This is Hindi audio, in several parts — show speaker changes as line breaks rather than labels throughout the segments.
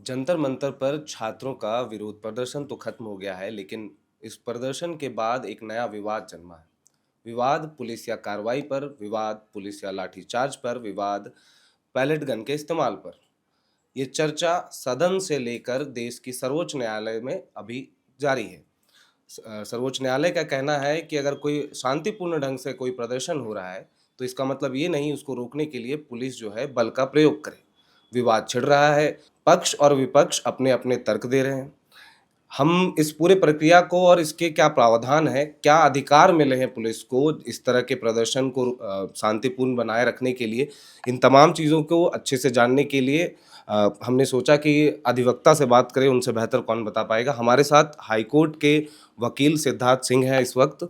जंतर मंतर पर छात्रों का विरोध प्रदर्शन तो खत्म हो गया है, लेकिन इस प्रदर्शन के बाद एक नया विवाद जन्मा है। विवाद पुलिस या कार्रवाई पर, विवाद पुलिस या लाठीचार्ज पर, विवाद पैलेट गन के इस्तेमाल पर। ये चर्चा सदन से लेकर देश की सर्वोच्च न्यायालय में अभी जारी है। सर्वोच्च न्यायालय का कहना है कि अगर कोई शांतिपूर्ण ढंग से कोई प्रदर्शन हो रहा है, तो इसका मतलब ये नहीं उसको रोकने के लिए पुलिस जो है बल का प्रयोग करे। विवाद छिड़ रहा है, पक्ष और विपक्ष अपने-अपने तर्क दे रहे हैं। हम इस पूरे प्रक्रिया को और इसके क्या प्रावधान है, क्या अधिकार मिले हैं पुलिस को इस तरह के प्रदर्शन को शांतिपूर्ण बनाए रखने के लिए, इन तमाम चीज़ों को अच्छे से जानने के लिए हमने सोचा कि अधिवक्ता से बात करें, उनसे बेहतर कौन बता पाएगा। हमारे साथ हाई कोर्ट के वकील सिद्धार्थ सिंह हैं इस वक़्त,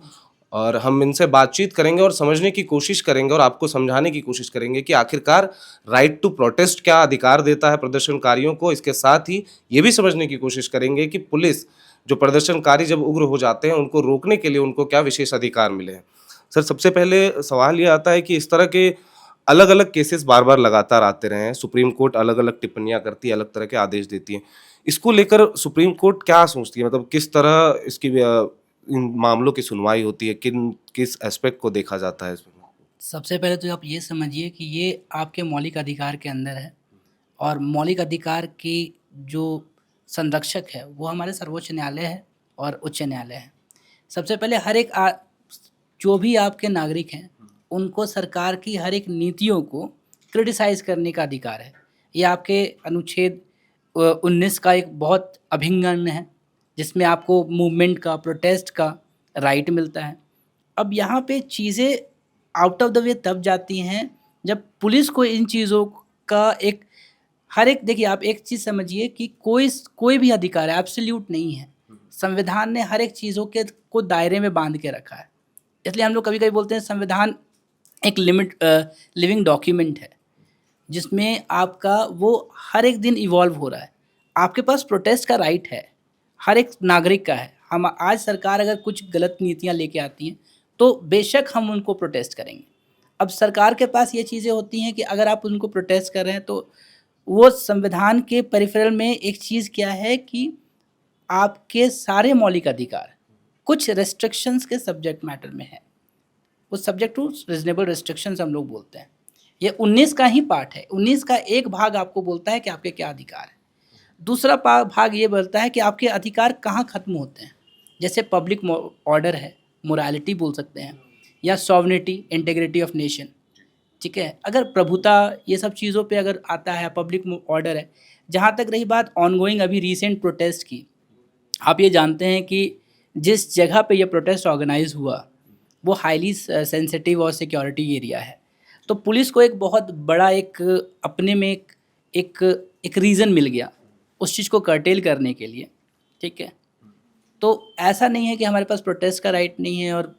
और हम इनसे बातचीत करेंगे और समझने की कोशिश करेंगे और आपको समझाने की कोशिश करेंगे कि आखिरकार राइट टू प्रोटेस्ट क्या अधिकार देता है प्रदर्शनकारियों को। इसके साथ ही ये भी समझने की कोशिश करेंगे कि पुलिस जो प्रदर्शनकारी जब उग्र हो जाते हैं, उनको रोकने के लिए उनको क्या विशेष अधिकार मिले हैं। सर, सबसे पहले सवाल ये आता है कि इस तरह के अलग-अलग केसेस बार-बार लगातार आते रहे हैं। सुप्रीम कोर्ट अलग-अलग टिप्पणियाँ करती है, अलग तरह के आदेश देती है। इसको लेकर सुप्रीम कोर्ट क्या सोचती है? मतलब किस तरह इसकी इन मामलों की सुनवाई होती है? किस एस्पेक्ट को देखा जाता है इसमें?
सबसे पहले तो आप ये समझिए कि ये आपके मौलिक अधिकार के अंदर है और मौलिक अधिकार की जो संरक्षक है वो हमारे सर्वोच्च न्यायालय है और उच्च न्यायालय है। सबसे पहले हर एक जो भी आपके नागरिक हैं उनको सरकार की हर एक नीतियों को क्रिटिसाइज़ करने का अधिकार है। ये आपके अनुच्छेद 19 का एक बहुत अभिन्न अंग है, जिसमें आपको मूवमेंट का, प्रोटेस्ट का राइट मिलता है। अब यहाँ पे चीज़ें आउट ऑफ द वे तब जाती हैं जब पुलिस को इन चीज़ों का एक हर एक देखिए आप एक चीज़ समझिए कि कोई भी अधिकार है एब्सोल्यूट नहीं है। संविधान ने हर एक चीज़ों के को दायरे में बांध के रखा है। इसलिए हम लोग कभी-कभी बोलते हैं संविधान एक लिविंग डॉक्यूमेंट है, जिसमें आपका वो हर एक दिन इवॉल्व हो रहा है। आपके पास प्रोटेस्ट का राइट है, हर एक नागरिक का है। हम आज सरकार अगर कुछ गलत नीतियाँ लेके आती हैं, तो बेशक हम उनको प्रोटेस्ट करेंगे। अब सरकार के पास ये चीज़ें होती हैं कि अगर आप उनको प्रोटेस्ट कर रहे हैं, तो वो संविधान के पेरिफेरल में एक चीज़ क्या है कि आपके सारे मौलिक अधिकार कुछ रिस्ट्रिक्शंस के सब्जेक्ट मैटर में है। वो सब्जेक्ट टू रीज़नेबल रिस्ट्रिक्शंस हम लोग बोलते हैं। ये 19 का ही पार्ट है। 19 का एक भाग आपको बोलता है कि आपके क्या अधिकार हैं। दूसरा भाग ये बोलता है कि आपके अधिकार कहाँ ख़त्म होते हैं। जैसे पब्लिक ऑर्डर है, मोरालिटी बोल सकते हैं, या सॉवरेनिटी, इंटीग्रिटी ऑफ नेशन, ठीक है। अगर प्रभुता ये सब चीज़ों पे अगर आता है, पब्लिक ऑर्डर है। जहाँ तक रही बात ऑनगोइंग अभी रीसेंट प्रोटेस्ट की, आप ये जानते हैं कि जिस जगह पे ये प्रोटेस्ट ऑर्गेनाइज़ हुआ, वो हाईली सेंसिटिव और सिक्योरिटी एरिया है। तो पुलिस को एक बहुत बड़ा एक अपने में एक एक रीज़न मिल गया उस चीज़ को कर्टेल करने के लिए, ठीक है। तो ऐसा नहीं है कि हमारे पास प्रोटेस्ट का राइट नहीं है और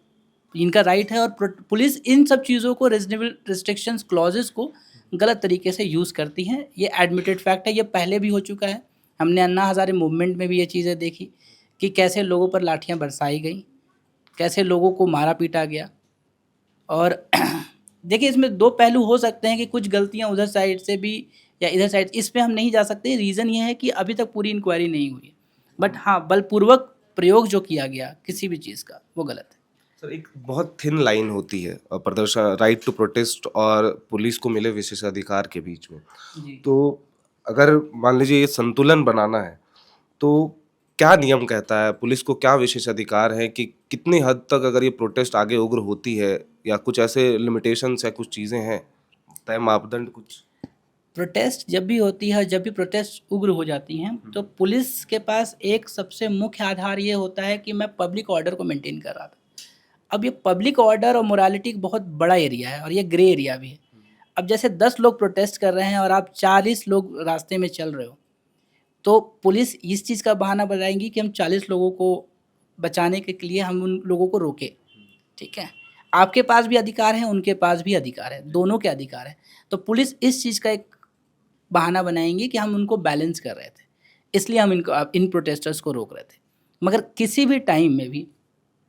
इनका राइट है, और पुलिस इन सब चीज़ों को रीजनेबल रिस्ट्रिक्शंस क्लॉजेस को गलत तरीके से यूज़ करती हैं। ये एडमिटेड फैक्ट है, ये पहले भी हो चुका है। हमने अन्ना हज़ारे मूवमेंट में भी ये चीज़ें देखी कि कैसे लोगों पर लाठियाँ बरसाई गईं, कैसे लोगों को मारा पीटा गया। और देखिए इसमें 2 पहलू हो सकते हैं कि कुछ गलतियाँ उधर साइड से भी या इधर साइड, इस पे हम नहीं जा सकते। रीज़न ये है कि अभी तक पूरी इंक्वायरी नहीं हुई है। बट हाँ, बलपूर्वक प्रयोग जो किया गया किसी भी चीज़ का, वो गलत है।
सर, एक बहुत थिन लाइन होती है प्रदर्शन, राइट टू प्रोटेस्ट और पुलिस को मिले विशेषाधिकार के बीच में।
जी।
तो अगर मान लीजिए ये संतुलन बनाना है, तो क्या नियम कहता है? पुलिस को क्या विशेषाधिकार हैं कि कितनी हद तक अगर ये प्रोटेस्ट आगे उग्र होती है, या कुछ ऐसे लिमिटेशंस या कुछ चीज़ें हैं, तय मापदंड कुछ?
प्रोटेस्ट जब भी होती है, जब भी प्रोटेस्ट उग्र हो जाती हैं, तो पुलिस के पास एक सबसे मुख्य आधार ये होता है कि मैं पब्लिक ऑर्डर को मेंटेन कर रहा था। अब ये पब्लिक ऑर्डर और मोरालिटी एक बहुत बड़ा एरिया है और ये ग्रे एरिया भी है। अब जैसे 10 लोग प्रोटेस्ट कर रहे हैं और आप 40 लोग रास्ते में चल रहे हो, तो पुलिस इस चीज़ का बहाना बनाएँगी कि हम 40 लोगों को बचाने के लिए हम उन लोगों को रोकें, ठीक है? आपके पास भी अधिकार है, उनके पास भी अधिकार है, दोनों के अधिकार हैं। तो पुलिस इस चीज़ का एक बहाना बनाएँगे कि हम उनको बैलेंस कर रहे थे, इसलिए हम इन प्रोटेस्टर्स को रोक रहे थे। मगर किसी भी टाइम में भी,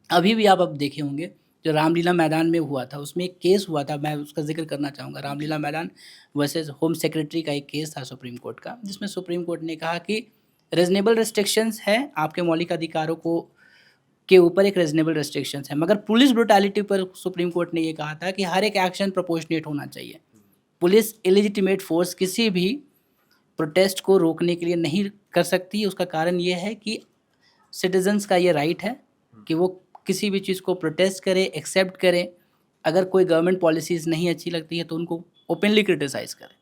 अभी भी आप अब देखे होंगे जो रामलीला मैदान में हुआ था, उसमें एक केस हुआ था, मैं उसका ज़िक्र करना चाहूँगा। रामलीला मैदान वर्सेस होम सेक्रेटरी का एक केस था सुप्रीम कोर्ट का, जिसमें सुप्रीम कोर्ट ने कहा कि रीज़नेबल रिस्ट्रिक्शंस हैं, आपके मौलिक अधिकारों को के ऊपर एक रीज़नेबल रिस्ट्रिक्शंस है। मगर पुलिस ब्रुटैलिटी पर सुप्रीम कोर्ट ने ये कहा था कि हर एक एक्शन प्रोपोर्शनेट होना चाहिए। पुलिस इलेजिटिमेट फ़ोर्स किसी भी प्रोटेस्ट को रोकने के लिए नहीं कर सकती। उसका कारण ये है कि सिटीजन्स का ये राइट है कि वो किसी भी चीज़ को प्रोटेस्ट करें, एक्सेप्ट करें। अगर कोई गवर्नमेंट पॉलिसीज़ नहीं अच्छी लगती है तो उनको ओपनली क्रिटिसाइज़ करें।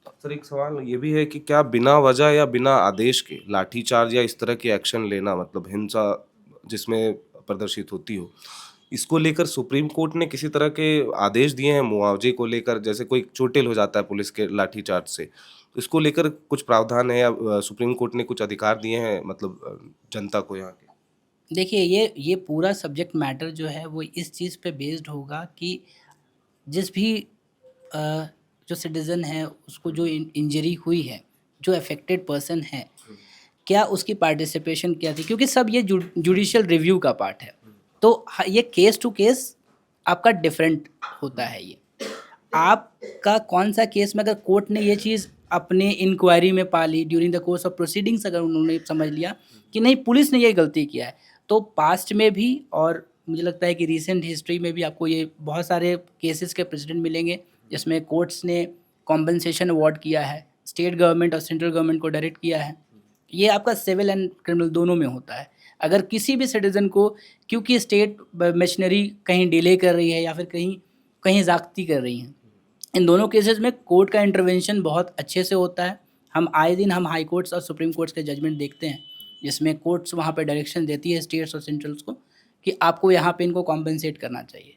सर, एक सवाल ये भी है कि क्या बिना वजह या बिना आदेश के लाठीचार्ज या इस तरह के एक्शन लेना, मतलब हिंसा जिसमें प्रदर्शित होती हो, इसको लेकर सुप्रीम कोर्ट ने किसी तरह के आदेश दिए हैं मुआवजे को लेकर? जैसे कोई चोटिल हो जाता है पुलिस के लाठीचार्ज से, तो इसको लेकर कुछ प्रावधान है या सुप्रीम कोर्ट ने कुछ अधिकार दिए हैं, मतलब जनता को यहाँ के?
देखिए, ये पूरा सब्जेक्ट मैटर जो है वो इस चीज़ पे बेस्ड होगा कि जिस भी अ, जो सिटीज़न है उसको जो इंजरी हुई है, जो अफेक्टेड पर्सन है, क्या उसकी पार्टिसिपेशन क्या थी? क्योंकि सब ये जुडिशियल रिव्यू का पार्ट है। तो ये केस टू केस आपका डिफरेंट होता है ये। आपका कौन-सा केस में अगर कोर्ट ने ये चीज़ अपने इंक्वायरी में पा ली, during the course of proceedings अगर उन्होंने समझ लिया कि नहीं पुलिस ने ये गलती किया है, तो पास्ट में भी और मुझे लगता है कि रीसेंट हिस्ट्री में भी आपको ये बहुत सारे केसेस के प्रेसिडेंट मिलेंगे, जिसमें कोर्ट्स ने कॉम्पेंसेशन अवार्ड किया है, स्टेट गवर्नमेंट और सेंट्रल गवर्नमेंट को डायरेक्ट किया है। ये आपका सिविल एंड क्रिमिनल दोनों में होता है। अगर किसी भी सिटीज़न को क्योंकि स्टेट मशीनरी कहीं डिले कर रही है या फिर कहीं कहीं ज़्यादती कर रही है, इन दोनों केसेस में कोर्ट का इंटरवेंशन बहुत अच्छे से होता है। हम आए दिन हम हाई कोर्ट्स और सुप्रीम कोर्ट्स के जजमेंट देखते हैं, जिसमें कोर्ट्स वहाँ पे डायरेक्शन देती है स्टेट्स और सेंट्रल्स को कि आपको यहाँ पे इनको कॉम्पेंसेट करना चाहिए।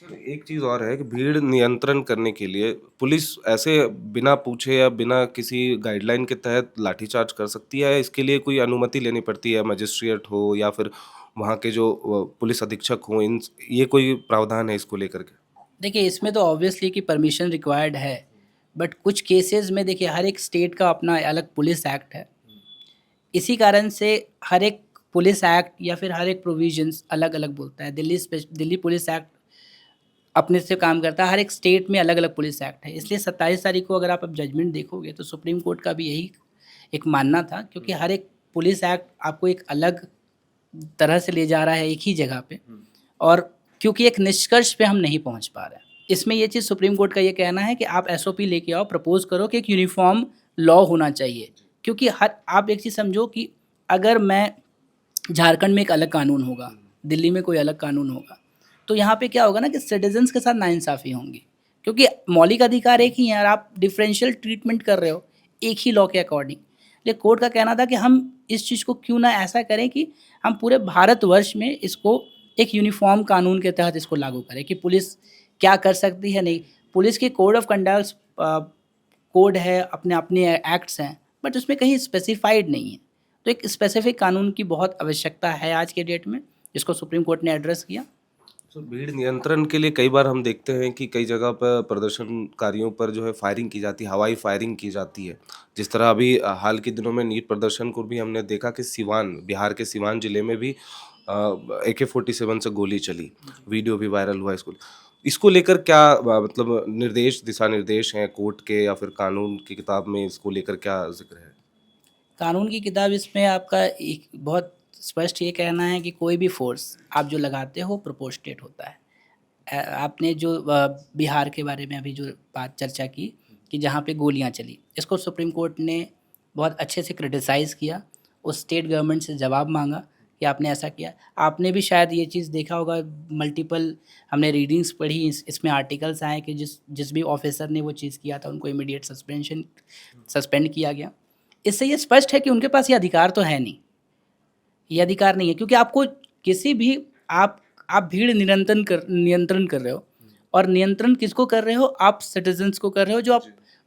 सर, एक चीज़ और है कि भीड़ नियंत्रण करने के लिए पुलिस ऐसे बिना पूछे या बिना किसी गाइडलाइन के तहत लाठीचार्ज कर सकती है? इसके लिए कोई अनुमति लेनी पड़ती है, मजिस्ट्रेट हो या फिर वहाँ के जो पुलिस अधीक्षक हों, इन ये कोई प्रावधान है इसको लेकर के?
देखिए, इसमें तो ऑब्वियसली कि परमिशन रिक्वायर्ड है, बट कुछ केसेज़ में देखिए हर एक स्टेट का अपना अलग पुलिस एक्ट है। इसी कारण से हर एक पुलिस एक्ट या फिर हर एक प्रोविज़न्स अलग-अलग बोलता है। दिल्ली पुलिस एक्ट अपने से काम करता है, हर एक स्टेट में अलग-अलग पुलिस एक्ट है। इसलिए 27 तारीख को अगर आप अब जजमेंट देखोगे तो सुप्रीम कोर्ट का भी यही एक मानना था, क्योंकि हर एक पुलिस एक्ट आपको एक अलग तरह से ले जा रहा है एक ही जगह पे, और क्योंकि एक निष्कर्ष पे हम नहीं पहुँच पा रहे हैं। इसमें ये चीज़ सुप्रीम कोर्ट का ये कहना है कि आप एसओपी लेके आओ, प्रपोज़ करो कि एक यूनिफ़ॉर्म लॉ होना चाहिए। क्योंकि हर आप एक चीज़ समझो कि अगर मैं झारखंड में एक अलग कानून होगा, दिल्ली में कोई अलग कानून होगा, तो यहाँ पे क्या होगा ना कि सिटीज़न्स के साथ नाइंसाफ़ी होंगी। क्योंकि मौलिक अधिकार एक ही हैं और आप डिफरेंशियल ट्रीटमेंट कर रहे हो, एक ही लॉ के अकॉर्डिंग। इसलिए कोर्ट का कहना था कि हम इस चीज़ को क्यों ना ऐसा करें कि हम पूरे भारतवर्ष में इसको एक यूनिफ़ॉर्म कानून के तहत इसको लागू करें कि पुलिस क्या कर सकती है, नहीं। पुलिस की कोड ऑफ कंडक्ट्स कोड है, अपने एक्ट्स हैं, बट उसमें कहीं स्पेसिफाइड नहीं है। तो एक स्पेसिफिक कानून की बहुत आवश्यकता है आज के डेट में, जिसको सुप्रीम कोर्ट ने एड्रेस किया।
सर, भीड़ नियंत्रण के लिए कई बार हम देखते हैं कि कई जगह पर प्रदर्शनकारियों पर जो है फायरिंग की जाती है, हवाई फायरिंग की जाती है। जिस तरह अभी हाल के दिनों में नीट प्रदर्शन को भी हमने देखा कि सिवान, बिहार के सिवान जिले में भी AK-47 से गोली चली, वीडियो भी वायरल हुआ इसको। इसको लेकर क्या मतलब निर्देश, दिशा निर्देश हैं कोर्ट के या फिर कानून की किताब में, इसको लेकर क्या जिक्र है?
कानून की किताब इसमें आपका एक बहुत स्पष्ट ये कहना है कि कोई भी फ़ोर्स आप जो लगाते हो प्रोपोर्शनेट होता है। आपने जो बिहार के बारे में अभी जो बात चर्चा की कि जहाँ पे गोलियाँ चली, इसको सुप्रीम कोर्ट ने बहुत अच्छे से क्रिटिसाइज़ किया, उस स्टेट गवर्नमेंट से जवाब माँगा कि आपने ऐसा किया। आपने भी शायद ये चीज़ देखा होगा, मल्टीपल हमने रीडिंग्स पढ़ी, इसमें आर्टिकल्स आए कि जिस जिस भी ऑफ़िसर ने वो चीज़ किया था उनको इमीडिएट सस्पेंड किया गया। इससे ये स्पष्ट है कि उनके पास ये अधिकार तो है नहीं, ये अधिकार नहीं है, क्योंकि आपको किसी भी आप भीड़ नियंत्रण कर रहे हो, और नियंत्रण किसको कर रहे हो? आप सिटीज़न्स को कर रहे हो,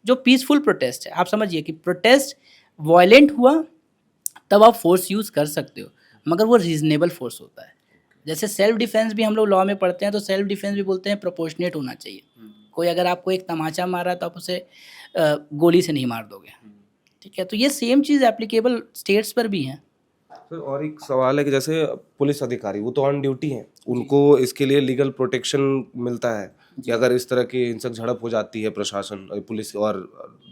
जो पीसफुल प्रोटेस्ट है। आप समझिए कि प्रोटेस्ट वायलेंट हुआ तब आप फ़ोर्स यूज़ कर सकते हो, मगर वो रीज़नेबल फ़ोर्स होता है। जैसे सेल्फ डिफेंस भी हम लोग लॉ में पढ़ते हैं, तो सेल्फ डिफेंस भी बोलते हैं प्रोपोर्शनेट होना चाहिए। कोई अगर आपको एक तमाचा मार रहा है तो आप उसे गोली से नहीं मार दोगे, ठीक है? तो ये सेम चीज़ एप्लीकेबल स्टेट्स पर भी है।
फिर और एक सवाल है कि जैसे पुलिस अधिकारी वो तो ऑन ड्यूटी हैं, उनको इसके लिए लीगल प्रोटेक्शन मिलता है कि अगर इस तरह की हिंसक झड़प हो जाती है प्रशासन पुलिस और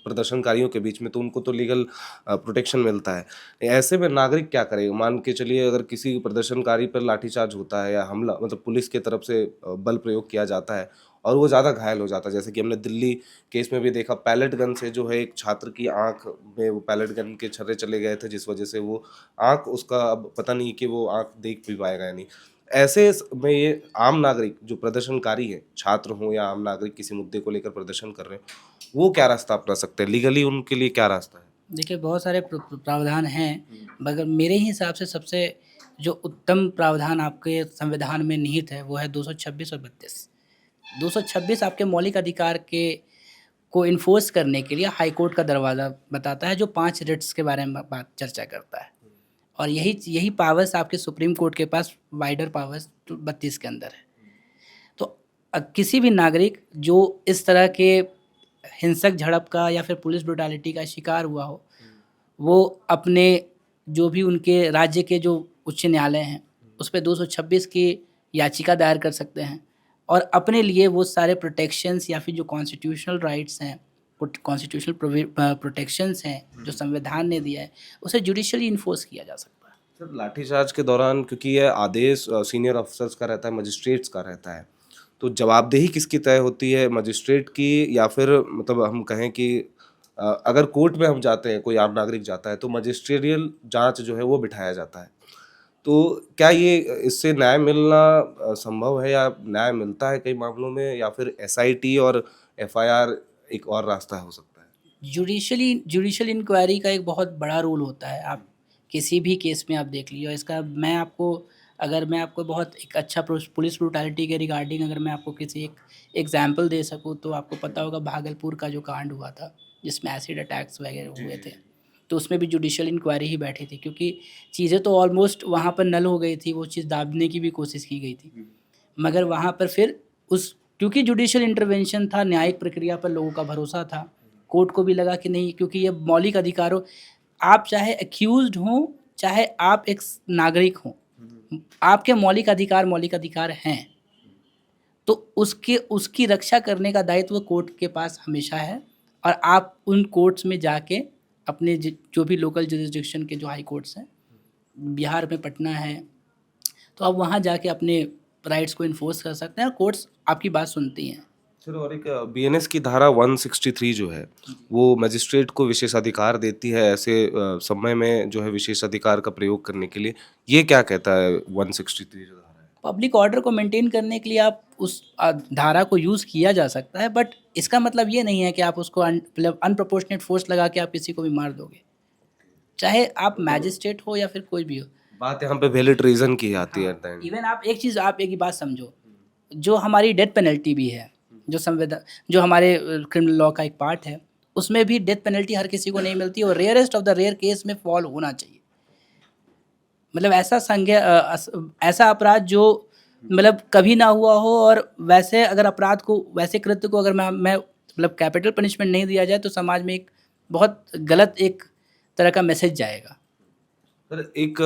प्रदर्शनकारियों के बीच में, तो उनको तो लीगल प्रोटेक्शन मिलता है। ऐसे में नागरिक क्या करेगा? मान के चलिए अगर किसी प्रदर्शनकारी पर लाठीचार्ज होता है या हमला मतलब पुलिस की तरफ से बल प्रयोग किया जाता है और वो ज़्यादा घायल हो जाता है, जैसे कि हमने दिल्ली केस में भी देखा, पैलेट गन से जो है एक छात्र की आंख में वो पैलेट गन के छर्रे चले गए थे, जिस वजह से वो आंख उसका अब पता नहीं कि वो आंख देख भी पाएगा या नहीं। ऐसे में ये आम नागरिक जो प्रदर्शनकारी है, छात्र हों या आम नागरिक किसी मुद्दे को लेकर प्रदर्शन कर रहे हैं, वो क्या रास्ता अपना सकते हैं? लीगली उनके लिए क्या रास्ता है?
देखिए बहुत सारे प्रावधान हैं, मगर मेरे ही हिसाब से सबसे जो उत्तम प्रावधान आपके संविधान में निहित है वो है 226 और 32। 226 आपके मौलिक अधिकार के को इन्फोर्स करने के लिए हाई कोर्ट का दरवाज़ा बताता है, जो 5 रिट्स के बारे में बात चर्चा करता है, और यही यही पावर्स आपके सुप्रीम कोर्ट के पास वाइडर पावर्स 32 के अंदर है। तो किसी भी नागरिक जो इस तरह के हिंसक झड़प का या फिर पुलिस ब्रुटैलिटी का शिकार हुआ हो, वो अपने जो भी उनके राज्य के जो उच्च न्यायालय हैं उस पे 226 की याचिका दायर कर सकते हैं, और अपने लिए वो सारे प्रोटेक्शंस या फिर जो कॉन्स्टिट्यूशनल राइट्स हैं, कॉन्स्टिट्यूशनल प्रोटेक्शंस हैं जो संविधान ने दिया है, उसे जुडिशियली इन्फोर्स किया जा सकता है।
सर लाठीचार्ज के दौरान क्योंकि ये आदेश सीनियर अफसर्स का रहता है, मजिस्ट्रेट्स का रहता है, तो जवाबदेही किसकी तय होती है, मजिस्ट्रेट की या फिर मतलब हम कहें कि अगर कोर्ट में हम जाते हैं, कोई आम नागरिक जाता है तो मजिस्ट्रियल जांच जो है वो बिठाया जाता है, तो क्या ये इससे न्याय मिलना संभव है या न्याय मिलता है कई मामलों में, या फिर एसआईटी और एफआईआर एक और रास्ता हो सकता है?
जुडिशियल इंक्वायरी का एक बहुत बड़ा रोल होता है। आप किसी भी केस में आप देख लीजिए, और इसका मैं आपको बहुत एक अच्छा पुलिस ब्रुटैलिटी के रिगार्डिंग अगर मैं आपको किसी एक एग्जांपल दे सकूँ, तो आपको पता होगा भागलपुर का जो कांड हुआ था जिसमें एसिड अटैक्स वगैरह हुए थे, तो उसमें भी जुडिशियल इंक्वायरी ही बैठी थी, क्योंकि चीज़ें तो ऑलमोस्ट वहाँ पर नल हो गई थी, वो चीज़ दाबने की भी कोशिश की गई थी, मगर वहाँ पर फिर उस क्योंकि जुडिशियल इंटरवेंशन था, न्यायिक प्रक्रिया पर लोगों का भरोसा था, कोर्ट को भी लगा कि नहीं, क्योंकि ये मौलिक अधिकारों, आप चाहे एक्यूज्ड हों, चाहे आप एक नागरिक हों, आपके मौलिक अधिकार हैं, तो उसके उसकी रक्षा करने का दायित्व कोर्ट के पास हमेशा है, और आप उन कोर्ट्स में जाके अपने जो भी लोकल जुरिस्डिक्शन के जो हाई कोर्ट्स हैं, बिहार में पटना है, तो आप वहाँ जाके अपने राइट्स को इन्फोर्स कर सकते हैं और कोर्ट्स आपकी बात सुनती हैं।
सर और एक बीएनएस की धारा 163 जो है वो मजिस्ट्रेट को विशेषाधिकार देती है ऐसे समय में जो है विशेषाधिकार का प्रयोग करने के लिए, ये क्या कहता है 163 जो धारा है?
पब्लिक ऑर्डर को मेंटेन करने के लिए आप उस धारा को यूज़ किया जा सकता है, बट इसका मतलब ये नहीं है कि आप उसको मतलब अनप्रोपोर्शनेट फोर्स लगा के आप किसी को भी मार दोगे, चाहे आप मैजिस्ट्रेट हो या फिर कोई भी हो।
बात यहाँ पे वैलिड रीजन की आती है
हाँ,
एट द एंड।
इवन आप एक ही बात समझो, जो हमारी डेथ पेनल्टी भी है, जो हमारे क्रिमिनल लॉ का एक पार्ट है, उसमें भी डेथ पेनल्टी हर किसी को नहीं मिलती, और rarest of the rare case में फॉल होना चाहिए। मतलब ऐसा अपराध जो मतलब कभी ना हुआ हो, और वैसे अगर अपराध को, वैसे कृत्य को अगर मैं मतलब कैपिटल पनिशमेंट नहीं दिया जाए, तो समाज में एक बहुत गलत एक तरह का मैसेज जाएगा।
सर एक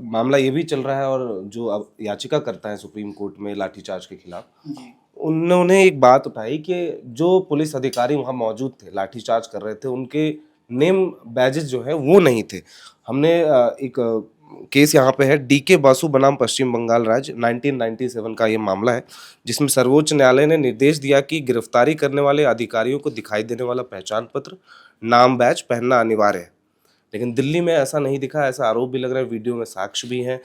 मामला ये भी चल रहा है और जो अब याचिका करता है सुप्रीम कोर्ट में लाठीचार्ज के खिलाफ,
जी।
उन्होंने एक बात उठाई कि जो पुलिस अधिकारी वहाँ मौजूद थे लाठीचार्ज कर रहे थे, उनके नेम बैजेस जो है वो नहीं थे। हमने एक केस यहाँ पे है डीके बासु बनाम पश्चिम बंगाल राज्य 1997 का ये मामला है, जिसमें सर्वोच्च न्यायालय ने निर्देश दिया कि गिरफ्तारी करने वाले अधिकारियों को दिखाई देने वाला पहचान पत्र, नाम बैज पहनना अनिवार्य है। लेकिन दिल्ली में ऐसा नहीं दिखा, ऐसा आरोप भी लग रहा है, वीडियो में साक्ष्य भी हैं।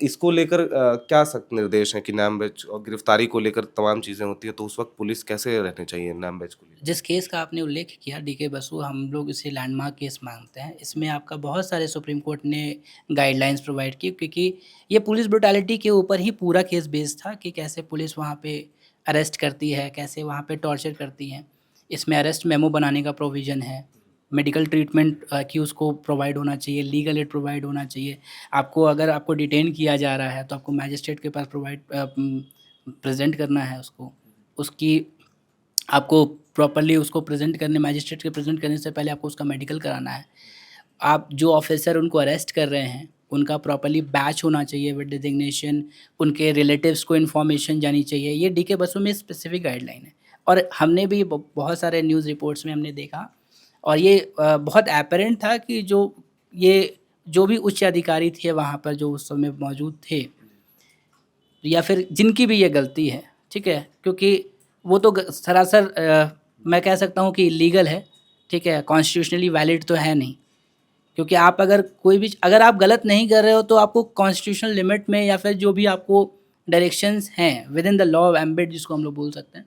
इसको लेकर क्या सख्त निर्देश हैं कि नाम बैच और गिरफ्तारी को लेकर तमाम चीज़ें होती हैं, तो उस वक्त पुलिस कैसे रहनी चाहिए नाम बैच को लेकर?
जिस केस का आपने उल्लेख किया डीके बसु, हम लोग इसे लैंडमार्क केस मानते हैं। इसमें आपका बहुत सारे सुप्रीम कोर्ट ने गाइडलाइंस प्रोवाइड की, क्योंकि ये पुलिस ब्रुटैलिटी के ऊपर ही पूरा केस बेस्ड था कि कैसे पुलिस वहाँ पे अरेस्ट करती है, कैसे वहाँ पे टॉर्चर करती है। इसमें अरेस्ट मेमो बनाने का प्रोविज़न है, मेडिकल ट्रीटमेंट एक्यूज़ को प्रोवाइड होना चाहिए, लीगल एड प्रोवाइड होना चाहिए। अगर आपको डिटेन किया जा रहा है, तो आपको मैजिस्ट्रेट के पास प्रेज़ेंट करना है उसको। उसकी आपको प्रॉपर्ली उसको प्रेज़ेंट करने मैजिस्ट्रेट के प्रेज़ेंट करने से पहले आपको उसका मेडिकल कराना है। आप जो ऑफ़िसर उनको अरेस्ट कर रहे हैं, उनका प्रॉपर्ली बैच होना चाहिए विद डिजिग्नेशन, उनके रिलेटिव्स को इन्फॉर्मेशन जानी चाहिए। ये डीके बसों में स्पेसिफिक गाइडलाइन है और हमने भी बहुत सारे न्यूज़ रिपोर्ट्स में हमने देखा और ये बहुत एपरेंट था कि जो भी उच्च अधिकारी थे वहाँ पर जो उस समय मौजूद थे या फिर जिनकी भी ये गलती है, ठीक है, क्योंकि वो तो सरासर मैं कह सकता हूँ कि इलीगल है, ठीक है, कॉन्स्टिट्यूशनली वैलिड तो है नहीं, क्योंकि आप अगर आप गलत नहीं कर रहे हो तो आपको कॉन्स्टिट्यूशनल लिमिट में या फिर जो भी आपको डायरेक्शंस हैं with in the law embed जिसको हम लोग बोल सकते हैं,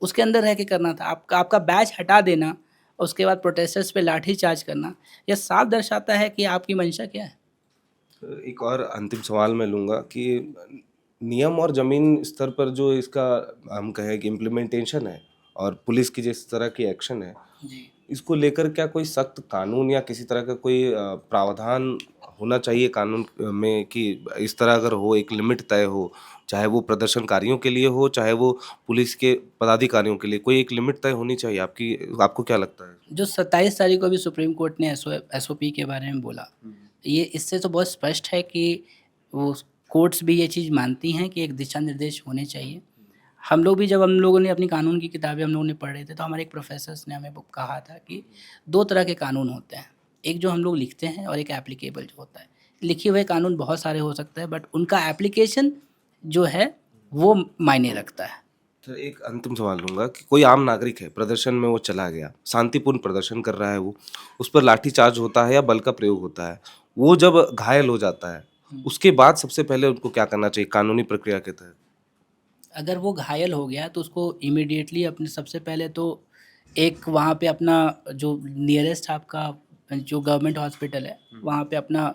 उसके अंदर रह के करना था। आपका बैच हटा देना और उसके बाद प्रोटेस्टर्स पे लाठी चार्ज करना, यह साफ दर्शाता है कि आपकी मंशा क्या है।
एक और अंतिम सवाल मैं लूँगा कि नियम और ज़मीन स्तर पर जो इसका हम कहें कि इम्प्लीमेंटेशन है और पुलिस की जिस तरह की एक्शन है,
जी,
इसको लेकर क्या कोई सख्त कानून या किसी तरह का कोई प्रावधान होना चाहिए कानून में कि इस तरह अगर हो, एक लिमिट तय हो, चाहे वो प्रदर्शनकारियों के लिए हो, चाहे वो पुलिस के पदाधिकारियों के लिए, कोई एक लिमिट तय होनी चाहिए। आपको क्या लगता है?
जो 27 तारीख को भी सुप्रीम कोर्ट ने एसओपी के बारे में बोला, ये इससे तो बहुत स्पष्ट है कि वो कोर्ट्स भी ये चीज़ मानती हैं कि एक दिशा निर्देश होने चाहिए। हम लोगों ने अपनी कानून की किताबें हम लोगों ने पढ़ रहे थे तो हमारे एक प्रोफेसर्स ने हमें कहा था कि 2 तरह के कानून होते हैं, एक जो हम लोग लिखते हैं और एक एप्लीकेबल जो होता है। लिखे हुए कानून बहुत सारे हो सकते हैं बट उनका एप्लीकेशन जो है वो मायने रखता है।
सर, एक अंतिम सवाल लूँगा कि कोई आम नागरिक है, प्रदर्शन में वो चला गया, शांतिपूर्ण प्रदर्शन कर रहा है वो, उस पर लाठीचार्ज होता है या बल का प्रयोग होता है, वो जब घायल हो जाता है, उसके बाद सबसे पहले उनको क्या करना चाहिए कानूनी प्रक्रिया के तहत?
अगर वो घायल हो गया तो उसको इमीडिएटली अपने सबसे पहले तो एक वहाँ पे अपना जो नियरेस्ट आपका जो गवर्नमेंट हॉस्पिटल है वहाँ पे अपना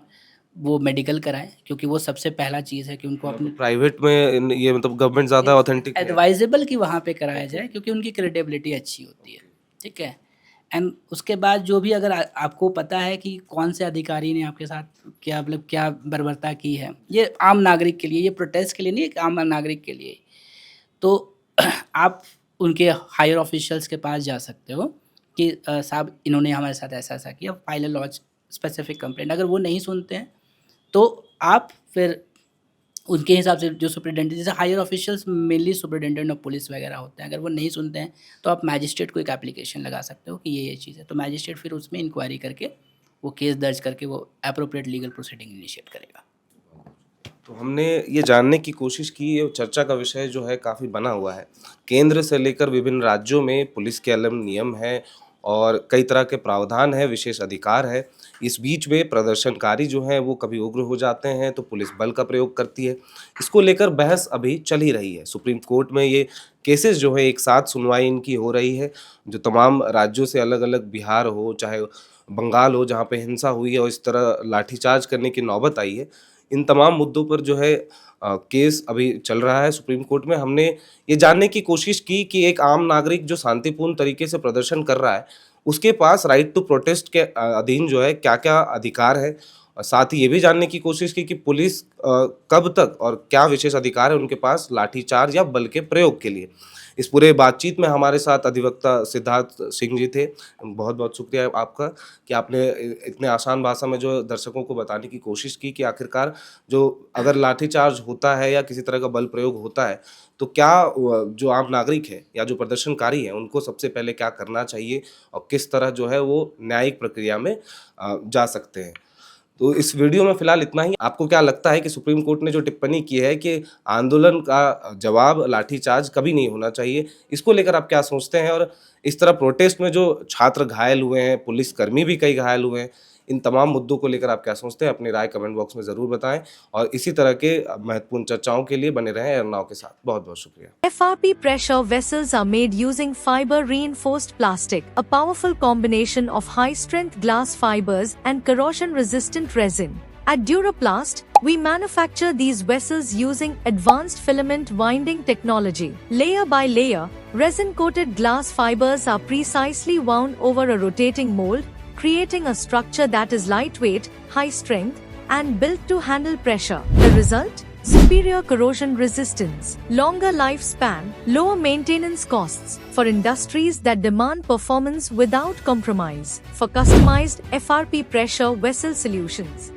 वो मेडिकल कराएं, क्योंकि वो सबसे पहला चीज़ है कि उनको अपने
प्राइवेट में ये मतलब गवर्नमेंट ज़्यादा ऑथेंटिक है?
एडवाइजेबल कि वहाँ पे कराया जाए क्योंकि उनकी क्रेडिबिलिटी अच्छी होती है, ठीक है। एंड उसके बाद जो भी अगर आपको पता है कि कौन से अधिकारी ने आपके साथ क्या बर्बरता की है, ये आम नागरिक के लिए, ये प्रोटेस्ट के लिए नहीं, एक आम नागरिक के लिए, तो आप उनके हायर ऑफिशियल्स के पास जा सकते हो कि साहब इन्होंने हमारे साथ ऐसा ऐसा किया, file a lodge specific complaint. अगर वो नहीं सुनते हैं तो आप फिर उनके हिसाब से जो सुपरिटेंडेंट, जैसे higher officials mainly superintendent of police वगैरह होते हैं, अगर वो नहीं सुनते हैं तो आप मैजिस्ट्रेट को एक एप्लीकेशन लगा सकते हो कि ये चीज़ है, तो मैजिस्ट्रेट फिर उसमें इंक्वायरी करके वो केस दर्ज करके वो अप्रोप्रिएट लीगल प्रोसीडिंग इनिशिएट करेगा।
तो हमने ये जानने की कोशिश की, ये चर्चा का विषय जो है काफ़ी बना हुआ है। केंद्र से लेकर विभिन्न राज्यों में पुलिस के अलग नियम हैं और कई तरह के प्रावधान हैं, विशेष अधिकार है। इस बीच में प्रदर्शनकारी जो हैं वो कभी उग्र हो जाते हैं तो पुलिस बल का प्रयोग करती है। इसको लेकर बहस अभी चल ही रही है। सुप्रीम कोर्ट में ये केसेस जो है एक साथ सुनवाई इनकी हो रही है, जो तमाम राज्यों से अलग-अलग, बिहार हो चाहे बंगाल हो जहाँ पे हिंसा हुई है और इस तरह लाठीचार्ज करने की नौबत आई है, इन तमाम मुद्दों पर जो है केस अभी चल रहा है सुप्रीम कोर्ट में। हमने ये जानने की कोशिश की कि एक आम नागरिक जो शांतिपूर्ण तरीके से प्रदर्शन कर रहा है, उसके पास राइट टू प्रोटेस्ट के अधीन जो है क्या-क्या अधिकार है, और साथ ही ये भी जानने की कोशिश की कि पुलिस कब तक और क्या विशेष अधिकार है उनके पास लाठीचार्ज या बल के प्रयोग के लिए। इस पूरे बातचीत में हमारे साथ अधिवक्ता सिद्धार्थ सिंह जी थे। बहुत-बहुत शुक्रिया आपका कि आपने इतने आसान भाषा में जो दर्शकों को बताने की कोशिश की कि आखिरकार जो अगर लाठीचार्ज होता है या किसी तरह का बल प्रयोग होता है, तो क्या जो आम नागरिक है या जो प्रदर्शनकारी हैं, उनको सबसे पहले क्या करना चाहिए और किस तरह जो है वो न्यायिक प्रक्रिया में जा सकते हैं। तो इस वीडियो में फ़िलहाल इतना ही। आपको क्या लगता है कि सुप्रीम कोर्ट ने जो टिप्पणी की है कि आंदोलन का जवाब लाठीचार्ज कभी नहीं होना चाहिए, इसको लेकर आप क्या सोचते हैं? और इस तरह प्रोटेस्ट में जो छात्र घायल हुए हैं, पुलिसकर्मी भी कई घायल हुए हैं, इन तमाम मुद्दों को लेकर आप क्या सोचते हैं? अपनी राय कमेंट बॉक्स में ज़रूर बताएँ और इसी तरह के महत्वपूर्ण चर्चाओं के लिए बने रहें एयरनाउ के साथ। बहुत-बहुत शुक्रिया।
FRP pressure vessels are made using fiber reinforced plastic, a powerful combination of high strength glass fibers and corrosion resistant resin. At Duraplast, we manufacture these vessels using advanced filament winding technology. Layer by layer, resin coated glass fibers are precisely wound over a rotating mold, creating a structure that is lightweight, high strength, and built to handle pressure. The result? Superior corrosion resistance, longer lifespan, lower maintenance costs for industries that demand performance without compromise. For customized FRP pressure vessel solutions,